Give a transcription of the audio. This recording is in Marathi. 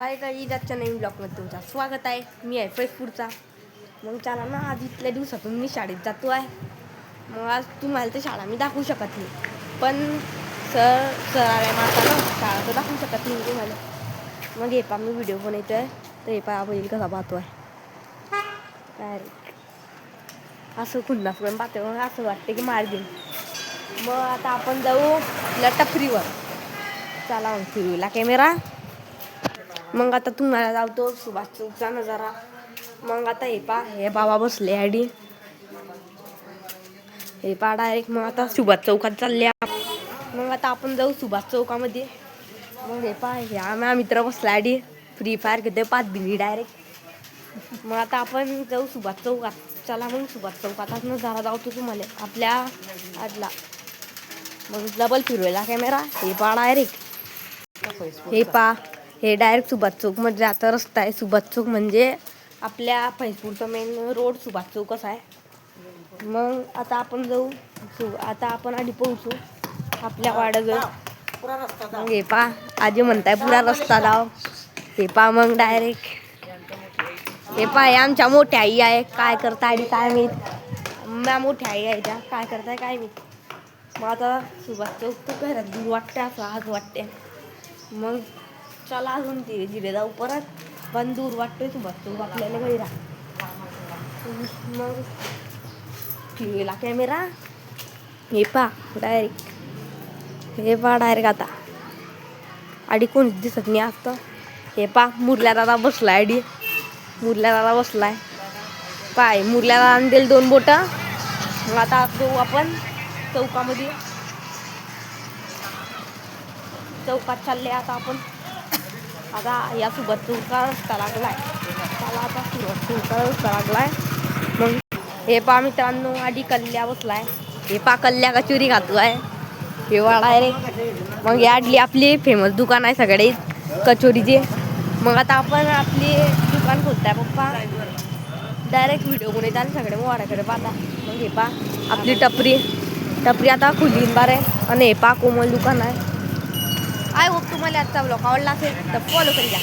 हाय काही आजच्या नवीन ब्लॉगमध्ये तुमचं स्वागत आहे. मी आहे फेसबुकचा. मग चला ना, आज इथल्या दिवसातून मी शाळेत जातो आहे. मग आज तुम्हाला तर शाळा मी दाखवू शकत नाही, पण सर आल्या माता ना शाळा तर दाखवू शकत नाही तुम्हाला. मग हे पा मी व्हिडिओ बनवतो आहे, तर हे पा बैल कसा पाहतो आहे काय असं खुन्नास पण पाहतो. मग असं वाटतं की मार देईन. मग आता आपण जाऊ टपरीवर. चला मग फिरूला कॅमेरा. मग आता तुम्हाला जावतो सुभाष चौकचा नजारा. मग आता हे बाबा बसले आडी हे पा डायरेक्ट. मग आता सुभाष चौकात चालले. मग आता आपण जाऊ सुभाष चौकामध्ये. मग हे पा हे आम्हा मित्र बसला आडी फ्री फायर घेते 5 बिली डायरेक्ट. मग आता आपण जाऊ सुभाष चौकात. चला मग सुभाष चौकात नजारा जावतो तुम्हाला आपल्या आडला. मग डबल फिरवायला कॅमेरा. हे पा डायरेक्ट हे पा हे डायरेक्ट सुभाष चौक मध्ये जाता रस्ता आहे. सुभाष चौक म्हणजे आपल्या फैजपूरचा मेन रोड सुभाष चौकच आहे. मग आता आपण जाऊ आता आपण आधी पोहोचू आपल्या वाड्याजवळ. मग हे पा आजी म्हणताय पुरा रस्ता लाव. हे पा मग डायरेक्ट हे पा हे आमच्या मोठ्या आई आहे. काय करताय काय माहीत. म्या मोठ्या आई आहे त्या काय करताय काय माहीत. मग आता सुभाष चौक तर घरात दूर वाटते असं आज वाटते. मग चला अजून धीरे धीरे जाऊ परत. पण दूर वाटतोय सुभाष चौक आपल्याला गैरा. मग फिरवेला कॅमेरा. हे पा डायरेक्ट आता आडी कोणीच दिसत नाही असतं. हे पा मुरल्या दादा बसलाय आडी. मुरल्या दादा बसलाय पाय. मुरल्या दादा देईल 2 बोटं. मग आता जाऊ आपण चौकामध्ये. चौकात चालले आता आपण. आता या सुभाष चौका रस्ता लागलाय. त्याला आता सुभाष चौका रस्ता लागलाय. मग हे पा मित्रांनो आधी कल्ल्या बसलाय. हे पा कल्ल्या कचोरी खातो आहे हे वाडा रे. मग आडली आपली फेमस दुकान आहे सगळे कचोरीचे. मग आता आपण आपली दुकान खोलताय पप्पा डायरेक्ट व्हिडिओ कोणी आणि सगळे वाड्याकडे पाहता. मग हे पा आपली टपरी आता खुलीन बार आहे. आणि हे पा कोमल दुकान आहे. आय होप तुम्हाला आजचा ब्लॉग आवडला असेल तर फॉलो करूया.